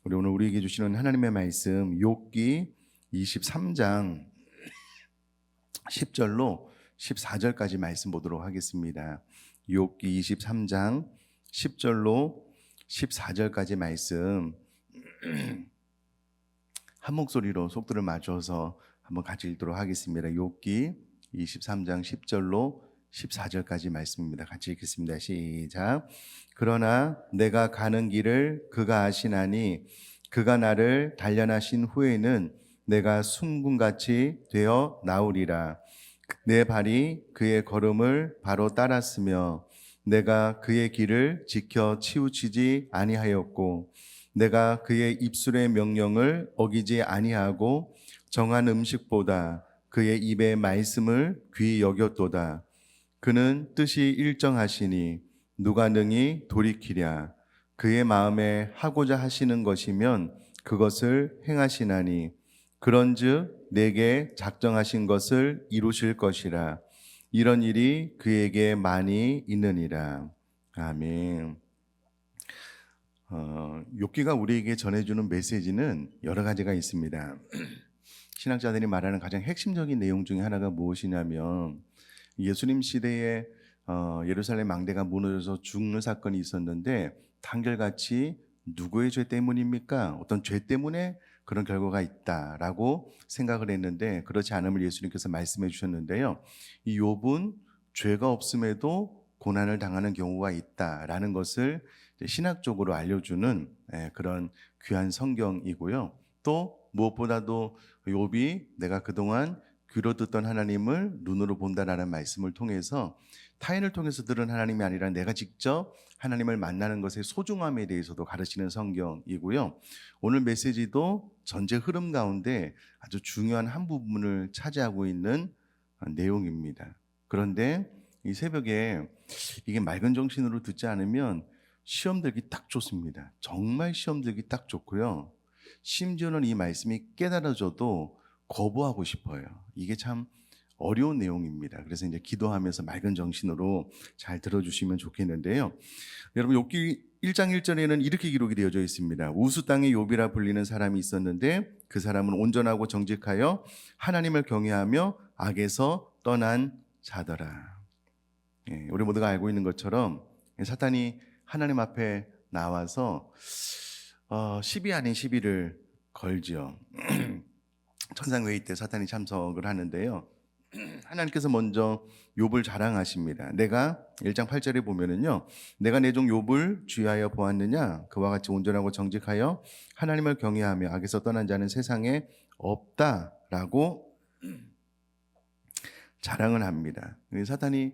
우리 오늘 우리에게 주시는 하나님의 말씀 욥기 23장 10절로 14절까지 말씀 보도록 하겠습니다. 욥기 23장 10절로 14절까지 말씀 한 목소리로 속도를 맞춰서 한번 같이 읽도록 하겠습니다. 욥기 23장 10절로 14절까지 말씀입니다. 같이 읽겠습니다. 시작. 그러나 내가 가는 길을 그가 아시나니 그가 나를 단련하신 후에는 내가 순금같이 되어 나오리라. 내 발이 그의 걸음을 바로 따랐으며 내가 그의 길을 지켜 치우치지 아니하였고 내가 그의 입술의 명령을 어기지 아니하고 정한 음식보다 그의 입의 말씀을 귀히 여겼도다. 그는 뜻이 일정하시니 누가 능히 돌이키랴. 그의 마음에 하고자 하시는 것이면 그것을 행하시나니 그런즉 내게 작정하신 것을 이루실 것이라. 이런 일이 그에게 많이 있느니라. 아멘. 욥기가 우리에게 전해주는 메시지는 여러 가지가 있습니다. 신학자들이 말하는 가장 핵심적인 내용 중에 하나가 무엇이냐면 예수님 시대에 예루살렘 망대가 무너져서 죽는 사건이 있었는데 한결같이 누구의 죄 때문입니까? 어떤 죄 때문에 그런 결과가 있다라고 생각을 했는데 그렇지 않음을 예수님께서 말씀해 주셨는데요. 이 욥은 죄가 없음에도 고난을 당하는 경우가 있다라는 것을 신학적으로 알려주는 그런 귀한 성경이고요. 또 무엇보다도 욥이 내가 그동안 귀로 듣던 하나님을 눈으로 본다라는 말씀을 통해서 타인을 통해서 들은 하나님이 아니라 내가 직접 하나님을 만나는 것의 소중함에 대해서도 가르치는 성경이고요. 오늘 메시지도 전체 흐름 가운데 아주 중요한 한 부분을 차지하고 있는 내용입니다. 그런데 이 새벽에 이게 맑은 정신으로 듣지 않으면 시험 들기 딱 좋습니다. 정말 시험 들기 딱 좋고요. 심지어는 이 말씀이 깨달아져도 거부하고 싶어요. 이게 참 어려운 내용입니다. 그래서 이제 기도하면서 맑은 정신으로 잘 들어주시면 좋겠는데요. 여러분 욥기 1장 1절에는 이렇게 기록이 되어져 있습니다. 우수 땅의 욥이라 불리는 사람이 있었는데 그 사람은 온전하고 정직하여 하나님을 경외하며 악에서 떠난 자더라. 우리 모두가 알고 있는 것처럼 사탄이 하나님 앞에 나와서 시비 아닌 시비를 걸지요. 천상회의 때 사탄이 참석을 하는데요. 하나님께서 먼저 욥을 자랑하십니다. 내가 1장 8절에 보면은요. 내가 내 종 욥을 주의하여 보았느냐? 그와 같이 온전하고 정직하여 하나님을 경외하며 악에서 떠난 자는 세상에 없다라고 자랑을 합니다. 사탄이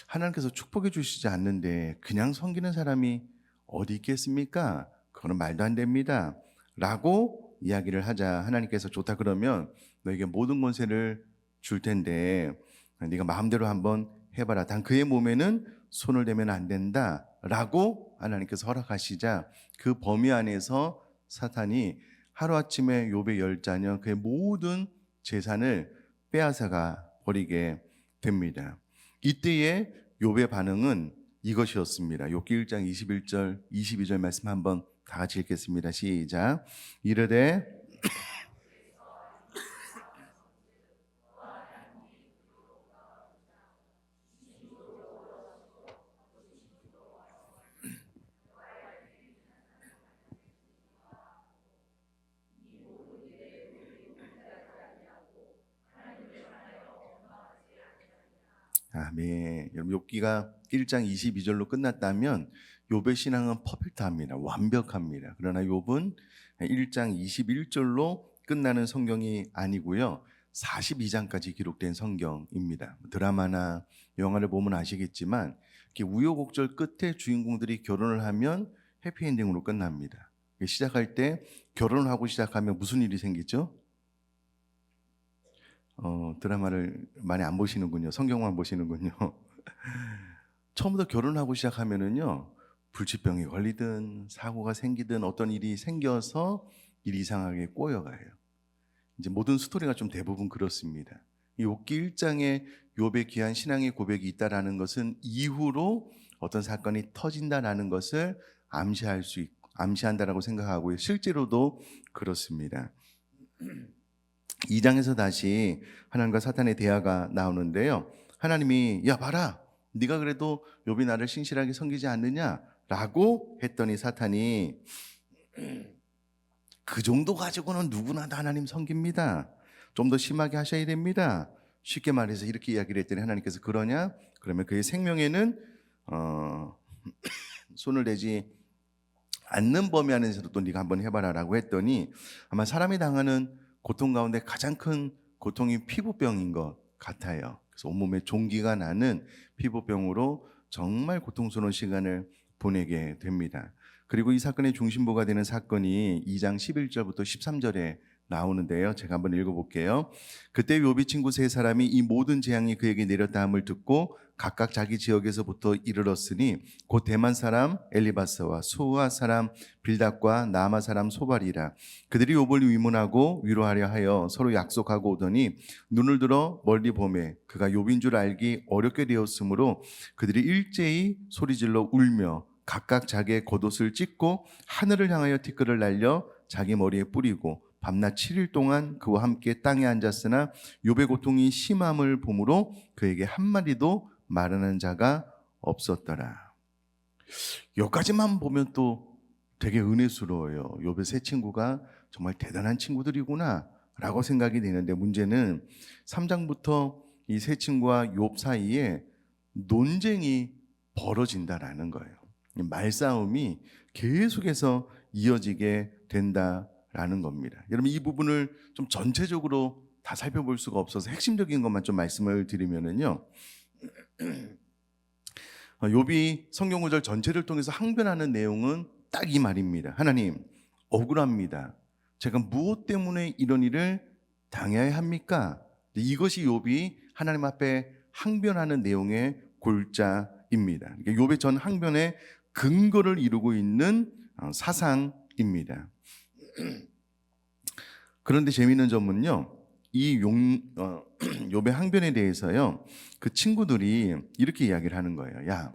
하나님께서 축복해 주시지 않는데 그냥 섬기는 사람이 어디 있겠습니까? 그거는 말도 안 됩니다. 라고 이야기를 하자 하나님께서 좋다 그러면 너에게 모든 권세를 줄 텐데 네가 마음대로 한번 해봐라. 단 그의 몸에는 손을 대면 안 된다 라고 하나님께서 허락하시자 그 범위 안에서 사탄이 하루아침에 욥의 10자녀 그의 모든 재산을 빼앗아가 버리게 됩니다. 이때의 욥의 반응은 이것이었습니다. 욥기 1장 21절 22절 말씀 한번 다 같이 읽겠습니다. 시작. 이르되 아멘. 여러분 욥기가 1장 22절로 끝났다면 욥의 신앙은 퍼펙트합니다. 완벽합니다. 그러나 욥은 1장 21절로 끝나는 성경이 아니고요. 42장까지 기록된 성경입니다. 드라마나 영화를 보면 아시겠지만 이렇게 우여곡절 끝에 주인공들이 결혼을 하면 해피엔딩으로 끝납니다. 시작할 때 결혼을 하고 시작하면 무슨 일이 생기죠? 드라마를 많이 안 보시는군요. 성경만 보시는군요. 처음부터 결혼하고 시작하면은요, 불치병이 걸리든 사고가 생기든 어떤 일이 생겨서 일이 이상하게 꼬여가요. 이제 모든 스토리가 좀 대부분 그렇습니다. 이 욥기 1장에 욥의 귀한 신앙의 고백이 있다라는 것은 이후로 어떤 사건이 터진다라는 것을 암시한다라고 생각하고요. 실제로도 그렇습니다. 2장에서 다시 하나님과 사탄의 대화가 나오는데요. 하나님이 야 봐라, 네가 그래도 욥이 나를 신실하게 섬기지 않느냐라고 했더니 사탄이 그 정도 가지고는 누구나 다 하나님 섬깁니다. 좀 더 심하게 하셔야 됩니다. 쉽게 말해서 이렇게 이야기를 했더니 하나님께서 그러냐? 그러면 그의 생명에는 손을 대지 않는 범위 안에서도 또 네가 한번 해봐라라고 했더니 아마 사람이 당하는 고통 가운데 가장 큰 고통이 피부병인 것 같아요. 그래서 온몸에 종기가 나는 피부병으로 정말 고통스러운 시간을 보내게 됩니다. 그리고 이 사건의 중심부가 되는 사건이 2장 11절부터 13절에 나오는데요. 제가 한번 읽어볼게요. 그때 욥이 친구 세 사람이 이 모든 재앙이 그에게 내렸다 함을 듣고 각각 자기 지역에서부터 이르렀으니 곧 대만 사람 엘리바스와 수아 사람 빌닷과 나아마 사람 소발이라. 그들이 욥을 위문하고 위로하려 하여 서로 약속하고 오더니 눈을 들어 멀리 보매 그가 욥인 줄 알기 어렵게 되었으므로 그들이 일제히 소리질러 울며 각각 자기의 겉옷을 찢고 하늘을 향하여 티끌을 날려 자기 머리에 뿌리고 밤낮 7일 동안 그와 함께 땅에 앉았으나 욥의 고통이 심함을 보므로 그에게 한마디도 말하는 자가 없었더라. 여기까지만 보면 또 되게 은혜스러워요. 욥의 세 친구가 정말 대단한 친구들이구나 라고 생각이 되는데, 문제는 3장부터 이 세 친구와 욥 사이에 논쟁이 벌어진다라는 거예요. 말싸움이 계속해서 이어지게 된다라는 겁니다. 여러분, 이 부분을 좀 전체적으로 다 살펴볼 수가 없어서 핵심적인 것만 좀 말씀을 드리면은요, 욥이 성경 구절 전체를 통해서 항변하는 내용은 딱 이 말입니다. 하나님, 억울합니다. 제가 무엇 때문에 이런 일을 당해야 합니까? 이것이 욥이 하나님 앞에 항변하는 내용의 골자입니다. 욥의 전 항변의 근거를 이루고 있는 사상입니다. 그런데 재미있는 점은요, 이 욥의 항변에 대해서요, 그 친구들이 이렇게 이야기를 하는 거예요. 야,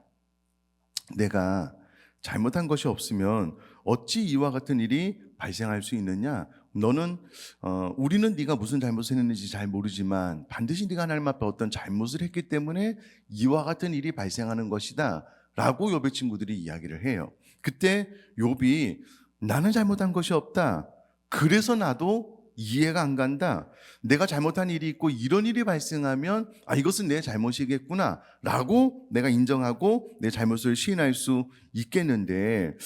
내가 잘못한 것이 없으면 어찌 이와 같은 일이 발생할 수 있느냐? 너는 우리는 네가 무슨 잘못을 했는지 잘 모르지만 반드시 네가 하나님 앞에 어떤 잘못을 했기 때문에 이와 같은 일이 발생하는 것이다 라고 욥의 친구들이 이야기를 해요. 그때 욥이 나는 잘못한 것이 없다, 그래서 나도 이해가 안 간다, 내가 잘못한 일이 있고 이런 일이 발생하면 이것은 내 잘못이겠구나 라고 내가 인정하고 내 잘못을 시인할 수 있겠는데,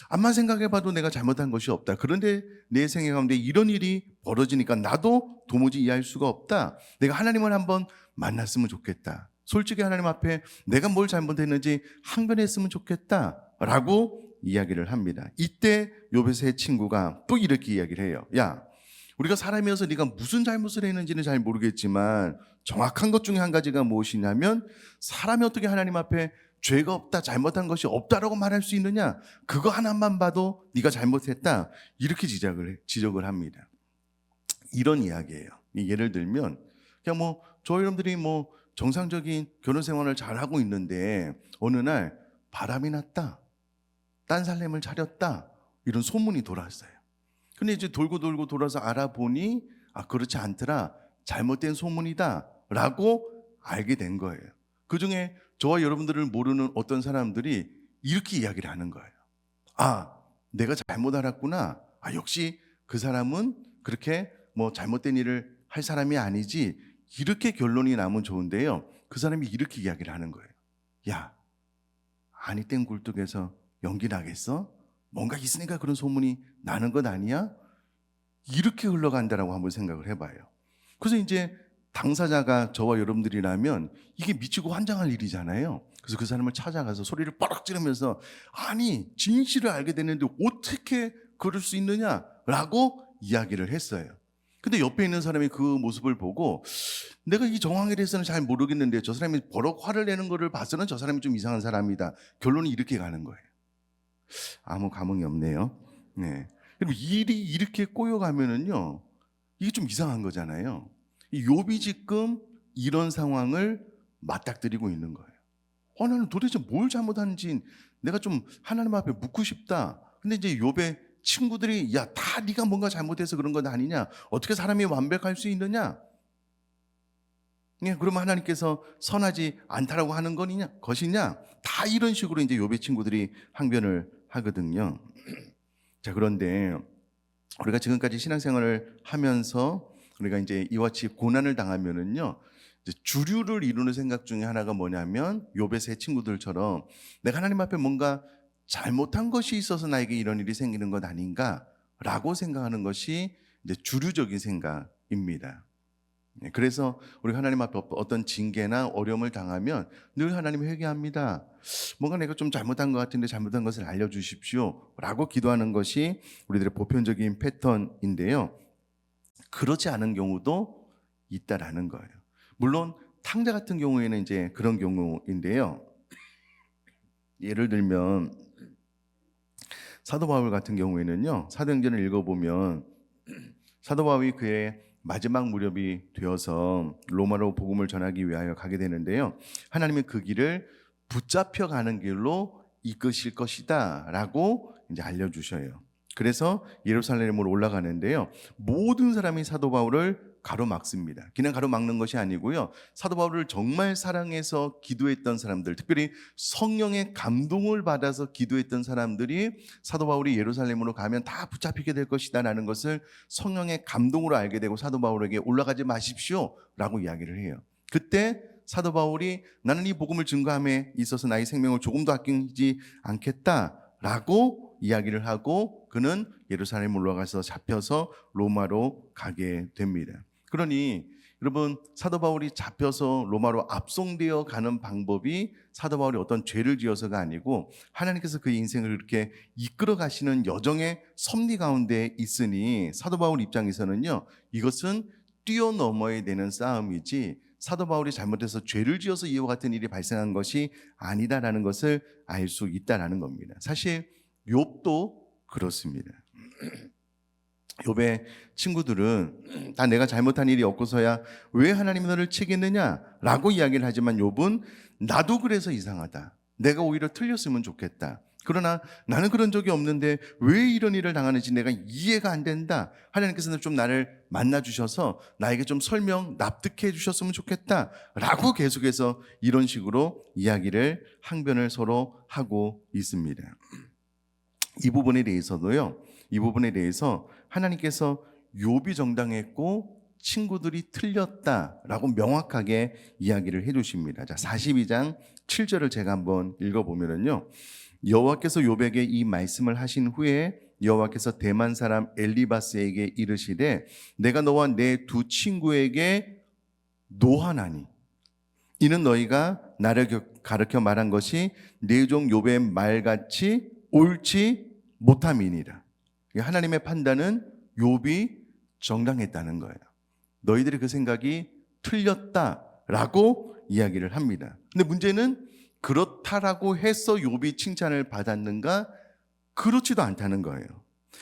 암만 생각해봐도 내가 잘못한 것이 없다. 그런데 내 생애 가운데 이런 일이 벌어지니까 나도 도무지 이해할 수가 없다. 내가 하나님을 한번 만났으면 좋겠다. 솔직히 하나님 앞에 내가 뭘 잘못했는지 항변했으면 좋겠다 라고 이야기를 합니다. 이때 욥의 세 친구가 또 이렇게 이야기를 해요. 야, 우리가 사람이어서 네가 무슨 잘못을 했는지는 잘 모르겠지만 정확한 것 중에 한 가지가 무엇이냐면, 사람이 어떻게 하나님 앞에 죄가 없다, 잘못한 것이 없다라고 말할 수 있느냐? 그거 하나만 봐도 네가 잘못했다, 이렇게 지적을 합니다. 이런 이야기예요. 예를 들면 그냥 저 여러분들이 정상적인 결혼 생활을 잘 하고 있는데 어느 날 바람이 났다, 딴 살림을 차렸다, 이런 소문이 돌았어요. 근데 이제 돌고 돌아서 알아보니 그렇지 않더라, 잘못된 소문이다 라고 알게 된 거예요. 그중에 저와 여러분들을 모르는 어떤 사람들이 이렇게 이야기를 하는 거예요. 내가 잘못 알았구나, 역시 그 사람은 그렇게 잘못된 일을 할 사람이 아니지, 이렇게 결론이 나면 좋은데요, 그 사람이 이렇게 이야기를 하는 거예요. 야, 아니 땡 굴뚝에서 연기 나겠어? 뭔가 있으니까 그런 소문이 나는 것 아니야? 이렇게 흘러간다라고 한번 생각을 해봐요. 그래서 이제 당사자가 저와 여러분들이라면 이게 미치고 환장할 일이잖아요. 그래서 그 사람을 찾아가서 소리를 뻐럭 지르면서 아니 진실을 알게 됐는데 어떻게 그럴 수 있느냐라고 이야기를 했어요. 근데 옆에 있는 사람이 그 모습을 보고 내가 이 정황에 대해서는 잘 모르겠는데 저 사람이 버럭 화를 내는 것을 봐서는 저 사람이 좀 이상한 사람이다, 결론이 이렇게 가는 거예요. 아무 감흥이 없네요. 네. 그럼 일이 이렇게 꼬여가면은요, 이게 좀 이상한 거잖아요. 욥이 지금 이런 상황을 맞닥뜨리고 있는 거예요. 나는 도대체 뭘 잘못하는지 내가 좀 하나님 앞에 묻고 싶다 근데 이제 욥의 친구들이 야, 다 네가 뭔가 잘못해서 그런 건 아니냐? 어떻게 사람이 완벽할 수 있느냐? 그러면 하나님께서 선하지 않다라고 하는 것이냐? 다 이런 식으로 이제 욥의 친구들이 항변을 하거든요. 자, 그런데 우리가 지금까지 신앙생활을 하면서 우리가 이제 이와 같이 고난을 당하면은요, 이제 주류를 이루는 생각 중에 하나가 뭐냐면 욥의 세 친구들처럼 내가 하나님 앞에 뭔가 잘못한 것이 있어서 나에게 이런 일이 생기는 것 아닌가라고 생각하는 것이 이제 주류적인 생각입니다. 그래서 우리 하나님 앞에 어떤 징계나 어려움을 당하면 늘 하나님 회개합니다. 뭔가 내가 좀 잘못한 것 같은데 잘못한 것을 알려주십시오 라고 기도하는 것이 우리들의 보편적인 패턴인데요. 그렇지 않은 경우도 있다라는 거예요. 물론 탕자 같은 경우에는 이제 그런 경우인데요. 예를 들면 사도 바울 같은 경우에는요, 사도행전을 읽어보면 사도 바울이 그의 마지막 무렵이 되어서 로마로 복음을 전하기 위하여 가게 되는데요, 하나님은 그 길을 붙잡혀 가는 길로 이끄실 것이다 라고 이제 알려주셔요. 그래서 예루살렘으로 올라가는데요, 모든 사람이 사도 바울을 가로막습니다. 그냥 가로막는 것이 아니고요, 사도 바울을 정말 사랑해서 기도했던 사람들, 특별히 성령의 감동을 받아서 기도했던 사람들이 사도 바울이 예루살렘으로 가면 다 붙잡히게 될 것이다 라는 것을 성령의 감동으로 알게 되고 사도 바울에게 올라가지 마십시오 라고 이야기를 해요. 그때 사도 바울이 나는 이 복음을 증거함에 있어서 나의 생명을 조금도 아끼지 않겠다라고 이야기를 하고 그는 예루살렘 올라가서 잡혀서 로마로 가게 됩니다. 그러니 여러분, 사도 바울이 잡혀서 로마로 압송되어 가는 방법이 사도 바울이 어떤 죄를 지어서가 아니고 하나님께서 그 인생을 이렇게 이끌어 가시는 여정의 섭리 가운데 있으니 사도 바울 입장에서는요, 이것은 뛰어넘어야 되는 싸움이지 사도 바울이 잘못해서 죄를 지어서 이와 같은 일이 발생한 것이 아니다라는 것을 알 수 있다라는 겁니다. 사실 욥도 그렇습니다. 욥의 친구들은 다 내가 잘못한 일이 없고서야 왜 하나님이 너를 치겠느냐라고 이야기를 하지만 욥은 나도 그래서 이상하다, 내가 오히려 틀렸으면 좋겠다, 그러나 나는 그런 적이 없는데 왜 이런 일을 당하는지 내가 이해가 안 된다, 하나님께서는 좀 나를 만나주셔서 나에게 좀 설명 납득해 주셨으면 좋겠다 라고 계속해서 이런 식으로 이야기를 항변을 서로 하고 있습니다. 이 부분에 대해서 하나님께서 욥이 정당했고 친구들이 틀렸다라고 명확하게 이야기를 해주십니다. 자, 42장 7절을 제가 한번 읽어보면요, 여호와께서 욥에게 이 말씀을 하신 후에 여호와께서 대만 사람 엘리바스에게 이르시되 내가 너와 내 두 친구에게 노하나니 이는 너희가 나를 가르쳐 말한 것이 내 종 욥의 말같이 옳지 못함이니라. 하나님의 판단은 욥이 정당했다는 거예요. 너희들이 그 생각이 틀렸다라고 이야기를 합니다. 근데 문제는 그렇다라고 해서 욥이 칭찬을 받았는가? 그렇지도 않다는 거예요.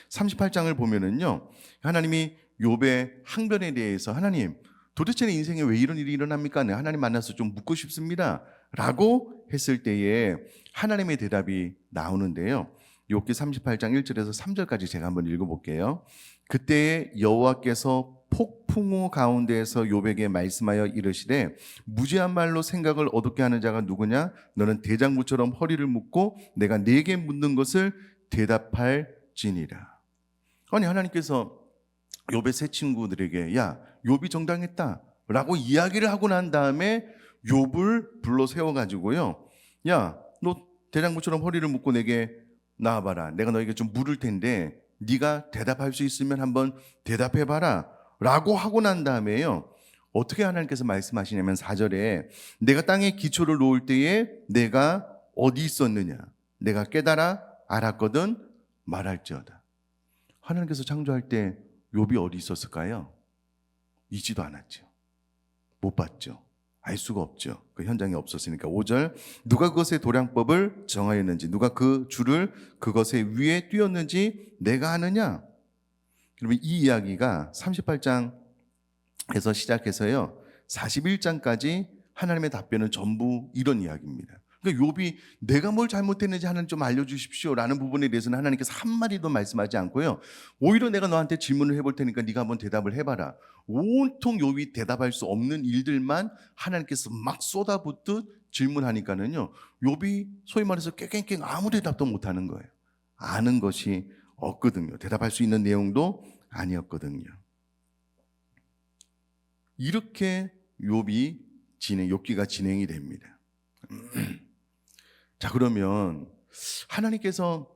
38장을 보면은요, 하나님이 욥의 항변에 대해서 하나님, 도대체 내 인생에 왜 이런 일이 일어납니까? 네, 하나님 만나서 좀 묻고 싶습니다 라고 했을 때에 하나님의 대답이 나오는데요, 욥기 38장 1절에서 3절까지 제가 한번 읽어볼게요. 그때에 여호와께서 폭풍우 가운데에서 욥에게 말씀하여 이르시되 무지한 말로 생각을 어둡게 하는 자가 누구냐? 너는 대장부처럼 허리를 묶고 내가 네게 묻는 것을 대답할지니라. 아니, 하나님께서 욥의 세 친구들에게 야, 욥이 정당했다라고 이야기를 하고 난 다음에 욥을 불러 세워가지고요, 야, 너 대장부처럼 허리를 묶고 내게 나와봐라. 내가 너에게 좀 물을 텐데 네가 대답할 수 있으면 한번 대답해봐라 라고 하고 난 다음에요, 어떻게 하나님께서 말씀하시냐면 4절에 내가 땅에 기초를 놓을 때에 내가 어디 있었느냐? 내가 깨달아 알았거든 말할지어다. 하나님께서 창조할 때 욥이 어디 있었을까요? 있지도 않았죠. 못 봤죠. 알 수가 없죠. 그 현장에 없었으니까. 5절 누가 그것의 도량법을 정하였는지 누가 그 줄을 그것의 위에 띄었는지 내가 아느냐? 그러면 이 이야기가 38장에서 시작해서요 41장까지 하나님의 답변은 전부 이런 이야기입니다. 그러니까 욥이 내가 뭘 잘못했는지 하나님 좀 알려주십시오라는 부분에 대해서는 하나님께서 한마디도 말씀하지 않고요. 오히려 내가 너한테 질문을 해볼 테니까 네가 한번 대답을 해봐라. 온통 욥이 대답할 수 없는 일들만 하나님께서 막 쏟아붓듯 질문하니까는요. 욥이 소위 말해서 깽깽깽 아무 대답도 못하는 거예요. 아는 것이 없거든요. 대답할 수 있는 내용도 아니었거든요. 이렇게 욥기가 진행이 됩니다. 자, 그러면 하나님께서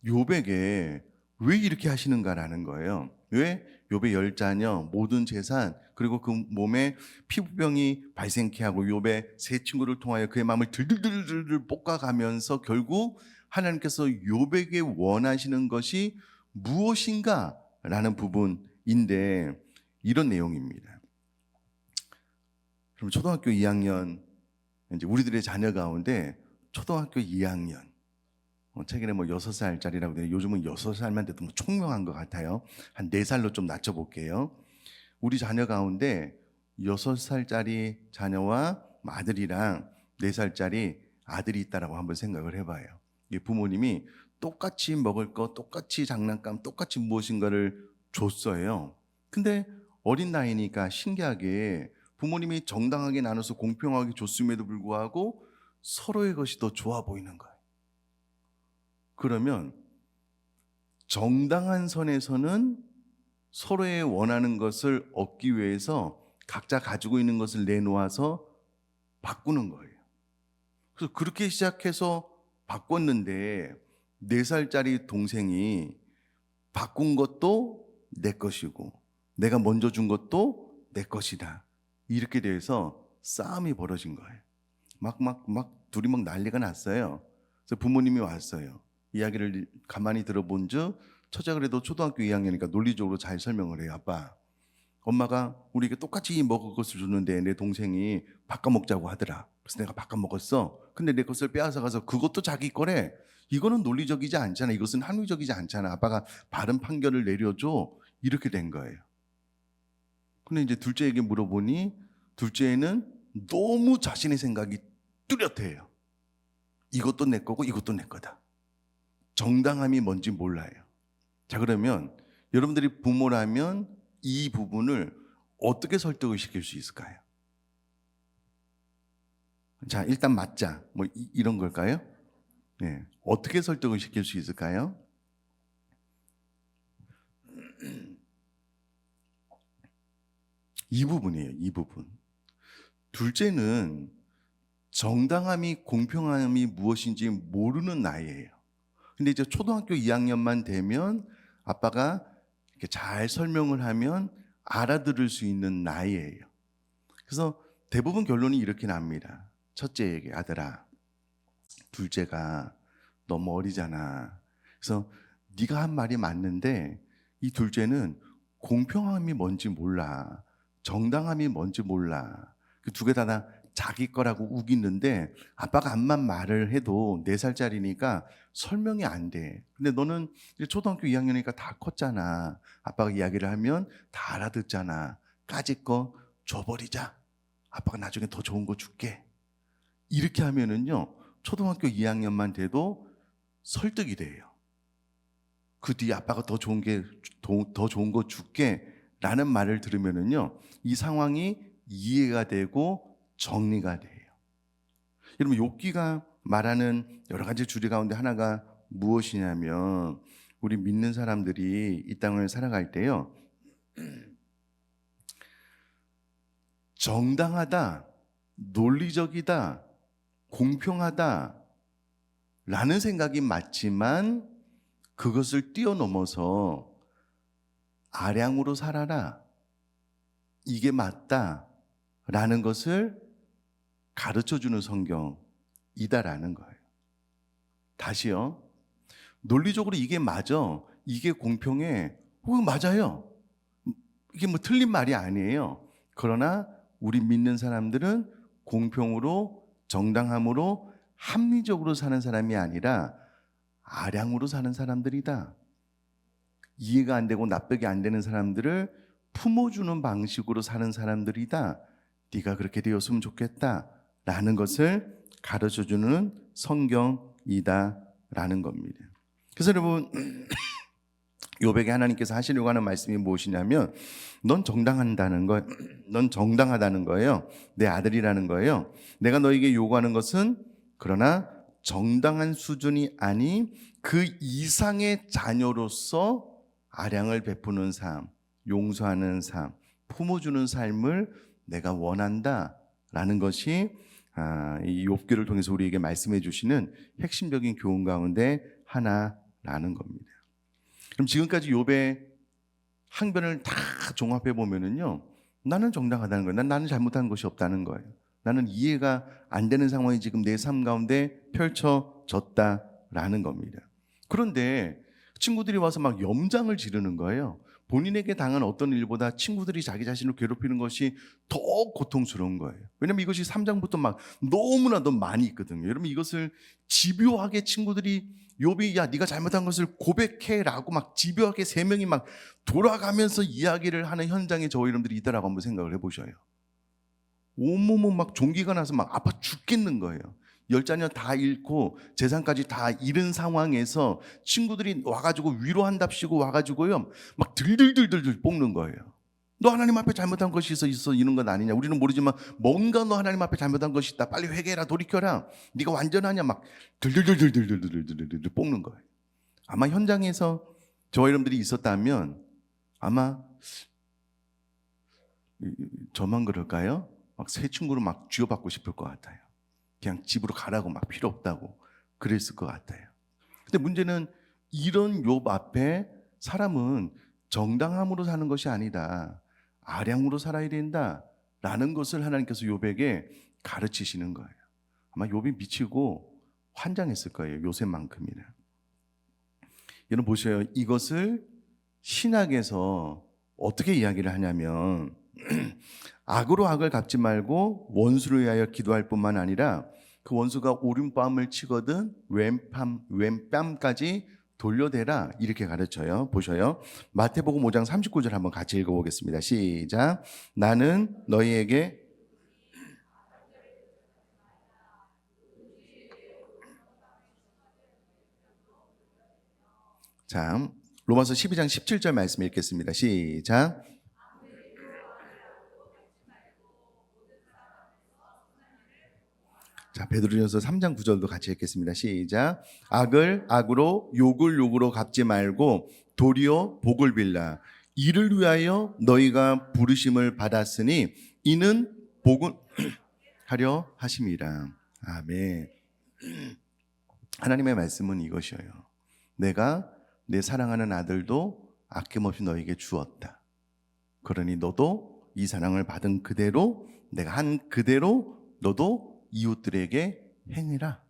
욥에게 왜 이렇게 하시는가라는 거예요. 왜 욥의 10자녀, 모든 재산, 그리고 그 몸에 피부병이 발생케 하고 욥의 세 친구를 통하여 그의 마음을 들들들들 볶아가면서 결국 하나님께서 욥에게 원하시는 것이 무엇인가라는 부분인데 이런 내용입니다. 그럼 초등학교 2학년 이제 우리들의 자녀 가운데 초등학교 2학년 최근에 6살짜리라고 해요. 요즘은 6살만 돼도 총명한 것 같아요. 한 4살로 좀 낮춰볼게요. 우리 자녀 가운데 6살짜리 자녀와 아들이랑 4살짜리 아들이 있다라고 한번 생각을 해봐요. 부모님이 똑같이 먹을 거, 똑같이 장난감, 똑같이 무엇인가를 줬어요. 근데 어린 나이니까 신기하게 부모님이 정당하게 나눠서 공평하게 줬음에도 불구하고 서로의 것이 더 좋아 보이는 거예요. 그러면 정당한 선에서는 서로의 원하는 것을 얻기 위해서 각자 가지고 있는 것을 내놓아서 바꾸는 거예요. 그래서 그렇게 시작해서 바꿨는데 4살짜리 동생이 바꾼 것도 내 것이고 내가 먼저 준 것도 내 것이다. 이렇게 돼서 싸움이 벌어진 거예요. 둘이 난리가 났어요. 그래서 부모님이 왔어요. 이야기를 가만히 들어본 즉 처자 그래도 초등학교 2학년이니까 논리적으로 잘 설명을 해요. 아빠, 엄마가 우리에게 똑같이 먹을 것을 줬는데 내 동생이 바꿔 먹자고 하더라. 그래서 내가 바꿔 먹었어. 근데 내 것을 빼앗아 가서 그것도 자기 거래. 이거는 논리적이지 않잖아. 이것은 합리적이지 않잖아. 아빠가 바른 판결을 내려줘. 이렇게 된 거예요. 근데 이제 둘째에게 물어보니 둘째는 너무 자신의 생각이 뚜렷해요. 이것도 내 거고 이것도 내 거다. 정당함이 뭔지 몰라요. 자, 그러면 여러분들이 부모라면 이 부분을 어떻게 설득을 시킬 수 있을까요? 자, 일단 맞자. 이런 걸까요? 네. 어떻게 설득을 시킬 수 있을까요? 이 부분이에요. 이 부분. 둘째는 정당함이 공평함이 무엇인지 모르는 나이예요. 근데 이제 초등학교 2학년만 되면 아빠가 이렇게 잘 설명을 하면 알아들을 수 있는 나이예요. 그래서 대부분 결론이 이렇게 납니다. 첫째에게 아들아, 둘째가 너무 어리잖아. 그래서 네가 한 말이 맞는데 이 둘째는 공평함이 뭔지 몰라. 정당함이 뭔지 몰라. 그 두 개 다 자기 거라고 우기는데 아빠가 암만 말을 해도 4살짜리니까 설명이 안 돼. 근데 너는 초등학교 2학년이니까 다 컸잖아. 아빠가 이야기를 하면 다 알아듣잖아. 까짓 거 줘버리자. 아빠가 나중에 더 좋은 거 줄게. 이렇게 하면은요, 초등학교 2학년만 돼도 설득이 돼요. 그 뒤에 아빠가 더 좋은 거 줄게 라는 말을 들으면은요, 이 상황이 이해가 되고 정리가 돼요. 여러분, 욥기가 말하는 여러 가지 주제 가운데 하나가 무엇이냐면 우리 믿는 사람들이 이 땅을 살아갈 때요, 정당하다, 논리적이다, 공평하다 라는 생각이 맞지만 그것을 뛰어넘어서 아량으로 살아라, 이게 맞다 라는 것을 가르쳐주는 성경이다라는 거예요. 다시요, 논리적으로 이게 맞아, 이게 공평해, 맞아요. 이게 틀린 말이 아니에요. 그러나 우리 믿는 사람들은 공평으로, 정당함으로, 합리적으로 사는 사람이 아니라 아량으로 사는 사람들이다. 이해가 안 되고 납득이 안 되는 사람들을 품어주는 방식으로 사는 사람들이다. 네가 그렇게 되었으면 좋겠다 라는 것을 가르쳐주는 성경이다라는 겁니다. 그래서 여러분, 욥에게 하나님께서 하시려고 하는 말씀이 무엇이냐면 넌 정당하다는 거예요. 넌 정당하다는 거예요. 내 아들이라는 거예요. 내가 너에게 요구하는 것은 그러나 정당한 수준이 아닌 그 이상의 자녀로서 아량을 베푸는 삶, 용서하는 삶, 품어주는 삶을 내가 원한다라는 것이 이 욥기를 통해서 우리에게 말씀해 주시는 핵심적인 교훈 가운데 하나라는 겁니다. 그럼 지금까지 욥의 항변을 다 종합해 보면은요, 나는 정당하다는 거예요. 나는 잘못한 것이 없다는 거예요. 나는 이해가 안 되는 상황이 지금 내 삶 가운데 펼쳐졌다라는 겁니다. 그런데 친구들이 와서 막 염장을 지르는 거예요. 본인에게 당한 어떤 일보다 친구들이 자기 자신을 괴롭히는 것이 더 고통스러운 거예요. 왜냐하면 이것이 3장부터 막 너무나도 많이 있거든요. 여러분, 이것을 집요하게 친구들이 욥이 야 네가 잘못한 것을 고백해라고 막 집요하게 3명이 막 돌아가면서 이야기를 하는 현장에 저희 여러분들이 있다라고 한번 생각을 해보셔요. 온몸은 막 종기가 나서 막 아파 죽겠는 거예요. 10자녀 다 잃고 재산까지 다 잃은 상황에서 친구들이 와가지고 위로한답시고 와가지고요 막 들들들들들 볶는 거예요. 너 하나님 앞에 잘못한 것이 있어 이런 건 아니냐. 우리는 모르지만 뭔가 너 하나님 앞에 잘못한 것이 있다. 빨리 회개해라, 돌이켜라. 네가 완전하냐. 막 들들들들들들들들 볶는 거예요. 아마 현장에서 저와 여러분들이 있었다면 아마 저만 그럴까요? 막 새 친구를 막 쥐어받고 싶을 것 같아요. 그냥 집으로 가라고 막 필요 없다고 그랬을 것 같아요. 근데 문제는 이런 욥 앞에 사람은 정당함으로 사는 것이 아니다. 아량으로 살아야 된다라는 것을 하나님께서 욥에게 가르치시는 거예요. 아마 욥이 미치고 환장했을 거예요. 요셉만큼이나. 여러분 보세요. 이것을 신학에서 어떻게 이야기를 하냐면 악으로 악을 갚지 말고 원수를 위하여 기도할 뿐만 아니라 그 원수가 오른뺨을 치거든 왼뺨까지 돌려대라 이렇게 가르쳐요. 보셔요. 마태복음 5장 39절 한번 같이 읽어보겠습니다. 시작. 나는 너희에게 자, 로마서 12장 17절 말씀 읽겠습니다. 시작. 자, 베드로전서 3장 9절도 같이 읽겠습니다. 시작. 악을 악으로 욕을 욕으로 갚지 말고 도리어 복을 빌라. 이를 위하여 너희가 부르심을 받았으니 이는 복을 하려 하심이라. 아멘. 하나님의 말씀은 이것이에요. 내가 내 사랑하는 아들도 아낌없이 너에게 주었다. 그러니 너도 이 사랑을 받은 그대로 내가 한 그대로 너도 이웃들에게 행해라.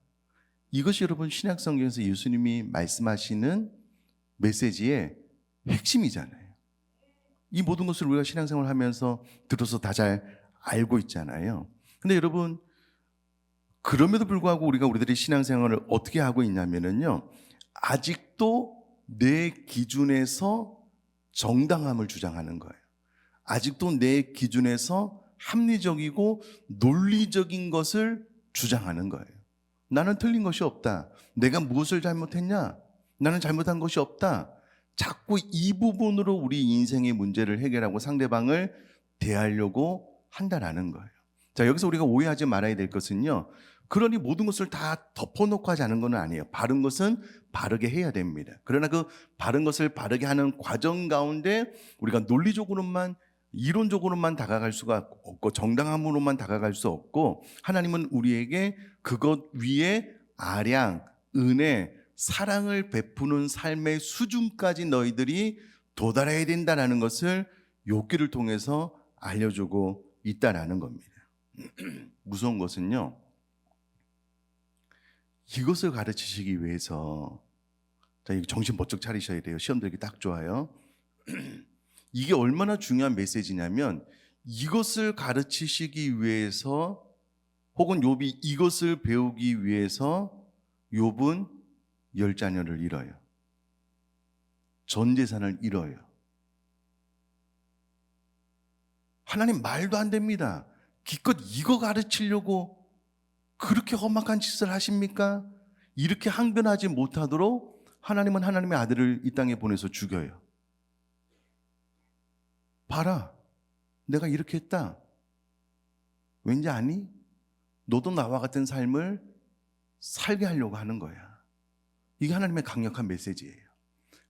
이것이 여러분 신약성경에서 예수님이 말씀하시는 메시지의 핵심이잖아요. 이 모든 것을 우리가 신앙생활을 하면서 들어서 다 잘 알고 있잖아요. 근데 여러분 그럼에도 불구하고 우리들이 신앙생활을 어떻게 하고 있냐면요, 아직도 내 기준에서 정당함을 주장하는 거예요. 아직도 내 기준에서 합리적이고 논리적인 것을 주장하는 거예요. 나는 틀린 것이 없다. 내가 무엇을 잘못했냐? 나는 잘못한 것이 없다. 자꾸 이 부분으로 우리 인생의 문제를 해결하고 상대방을 대하려고 한다라는 거예요. 자, 여기서 우리가 오해하지 말아야 될 것은요, 그러니 모든 것을 다 덮어놓고 하자는 건 아니에요. 바른 것은 바르게 해야 됩니다. 그러나 그 바른 것을 바르게 하는 과정 가운데 우리가 논리적으로만 이론적으로만 다가갈 수가 없고 정당함으로만 다가갈 수 없고, 하나님은 우리에게 그것 위에 아량, 은혜, 사랑을 베푸는 삶의 수준까지 너희들이 도달해야 된다는 것을 욥기를 통해서 알려주고 있다라는 겁니다. 무서운 것은요, 이것을 가르치시기 위해서 정신 번쩍 차리셔야 돼요. 시험 들기 딱 좋아요. 이게 얼마나 중요한 메시지냐면 이것을 가르치시기 위해서 혹은 욥이 이것을 배우기 위해서 욥은 10자녀를 잃어요. 전 재산을 잃어요. 하나님 말도 안 됩니다. 기껏 이거 가르치려고 그렇게 험악한 짓을 하십니까? 이렇게 항변하지 못하도록 하나님은 하나님의 아들을 이 땅에 보내서 죽여요. 봐라, 내가 이렇게 했다. 왠지 아니? 너도 나와 같은 삶을 살게 하려고 하는 거야. 이게 하나님의 강력한 메시지예요.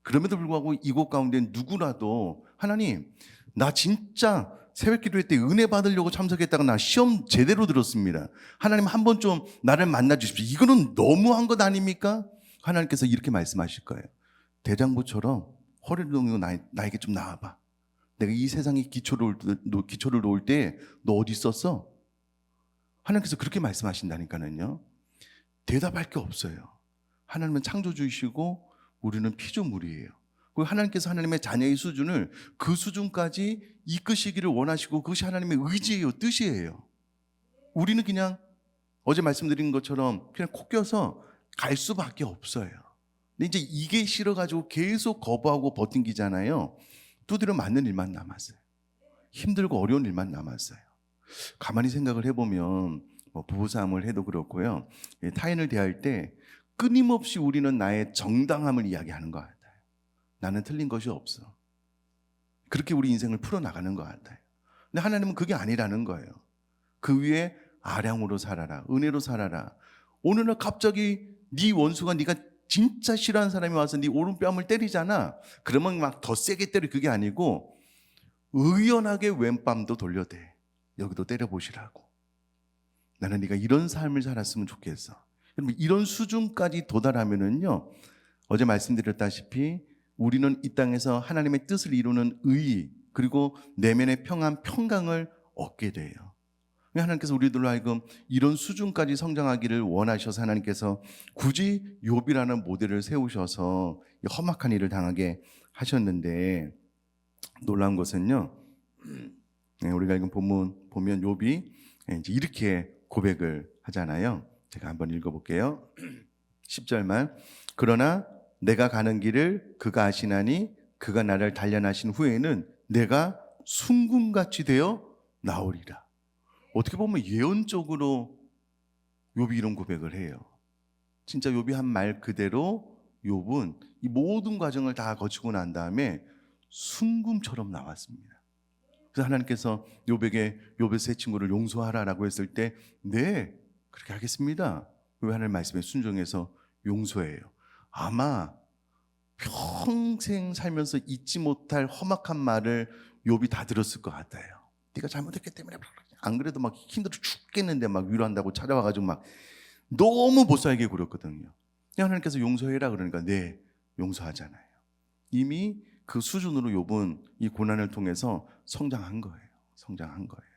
그럼에도 불구하고 이곳 가운데 누구라도 하나님, 나 진짜 새벽 기도회 때 은혜 받으려고 참석했다가 나 시험 제대로 들었습니다. 하나님 한 번 좀 나를 만나 주십시오. 이거는 너무한 것 아닙니까? 하나님께서 이렇게 말씀하실 거예요. 대장부처럼 허리를 동이고 나에게 좀 나와봐. 내가 이 세상에 기초를 놓을 때 너 어디 있었어? 하나님께서 그렇게 말씀하신다니까는요. 대답할 게 없어요. 하나님은 창조주이시고 우리는 피조물이에요. 그리고 하나님께서 하나님의 자녀의 수준을 그 수준까지 이끄시기를 원하시고 그것이 하나님의 의지예요, 뜻이에요. 우리는 그냥 어제 말씀드린 것처럼 그냥 코 껴서 갈 수밖에 없어요. 근데 이제 이게 싫어가지고 계속 거부하고 버팅기잖아요. 두드려 맞는 일만 남았어요. 힘들고 어려운 일만 남았어요. 가만히 생각을 해보면 부부싸움을 해도 그렇고요. 타인을 대할 때 끊임없이 우리는 나의 정당함을 이야기하는 것 같아요. 나는 틀린 것이 없어. 그렇게 우리 인생을 풀어나가는 것 같아요. 근데 하나님은 그게 아니라는 거예요. 그 위에 아량으로 살아라, 은혜로 살아라. 어느 날 갑자기 네 원수가 네가 진짜 싫어하는 사람이 와서 네 오른뺨을 때리잖아. 그러면 막 더 세게 때려. 그게 아니고 의연하게 왼뺨도 돌려대. 여기도 때려보시라고. 나는 네가 이런 삶을 살았으면 좋겠어. 여러분, 이런 수준까지 도달하면은요, 어제 말씀드렸다시피 우리는 이 땅에서 하나님의 뜻을 이루는 의의, 그리고 내면의 평안, 평강을 얻게 돼요. 하나님께서 우리들로 하여금 이런 수준까지 성장하기를 원하셔서 하나님께서 굳이 욥이라는 모델을 세우셔서 험악한 일을 당하게 하셨는데, 놀라운 것은요, 우리가 읽은 본문 보면 욥이 이제 이렇게 고백을 하잖아요. 제가 한번 읽어볼게요. 10절만. 그러나 내가 가는 길을 그가 아시나니 그가 나를 단련하신 후에는 내가 순금같이 되어 나오리라. 어떻게 보면 예언적으로 욥이 이런 고백을 해요. 진짜 욥이 한 말 그대로 욥은 이 모든 과정을 다 거치고 난 다음에 순금처럼 나왔습니다. 그래서 하나님께서 욥에게 욥의 세 친구를 용서하라라고 했을 때 네, 그렇게 하겠습니다. 왜 하나님 말씀에 순종해서 용서해요. 아마 평생 살면서 잊지 못할 험악한 말을 욥이 다 들었을 것 같아요. 네가 잘못했기 때문에 안 그래도 막 힘들어 죽겠는데 막 위로한다고 찾아와가지고 막 너무 못 살게 굴었거든요. 하나님께서 용서해라 그러니까 네, 용서하잖아요. 이미 그 수준으로 욥은 이 고난을 통해서 성장한 거예요. 성장한 거예요.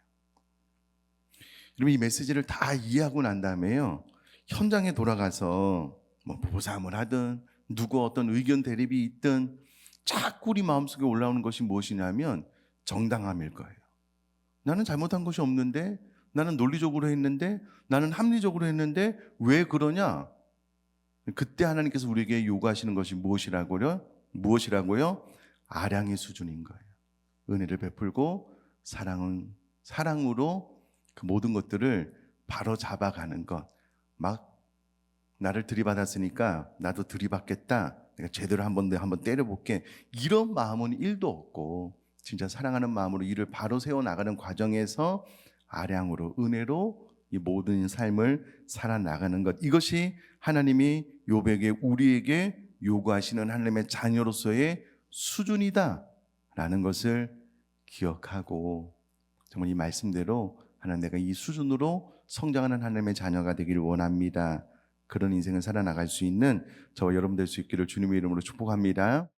그러면 이 메시지를 다 이해하고 난 다음에요, 현장에 돌아가서 뭐 부부싸움을 하든 누구 어떤 의견 대립이 있든 자꾸 우리 마음속에 올라오는 것이 무엇이냐면 정당함일 거예요. 나는 잘못한 것이 없는데, 나는 논리적으로 했는데, 나는 합리적으로 했는데 왜 그러냐? 그때 하나님께서 우리에게 요구하시는 것이 무엇이라고요? 아량의 수준인 거예요. 은혜를 베풀고 사랑으로 그 모든 것들을 바로 잡아가는 것. 막 나를 들이받았으니까 나도 들이받겠다. 내가 제대로 한번 때려볼게. 이런 마음은 1도 없고 진짜 사랑하는 마음으로 이를 바로 세워나가는 과정에서 아량으로, 은혜로 이 모든 삶을 살아나가는 것. 이것이 하나님이 욥에게, 우리에게 요구하시는 하나님의 자녀로서의 수준이다 라는 것을 기억하고, 정말 이 말씀대로 하나님, 내가 이 수준으로 성장하는 하나님의 자녀가 되기를 원합니다. 그런 인생을 살아나갈 수 있는 저와 여러분 될 수 있기를 주님의 이름으로 축복합니다.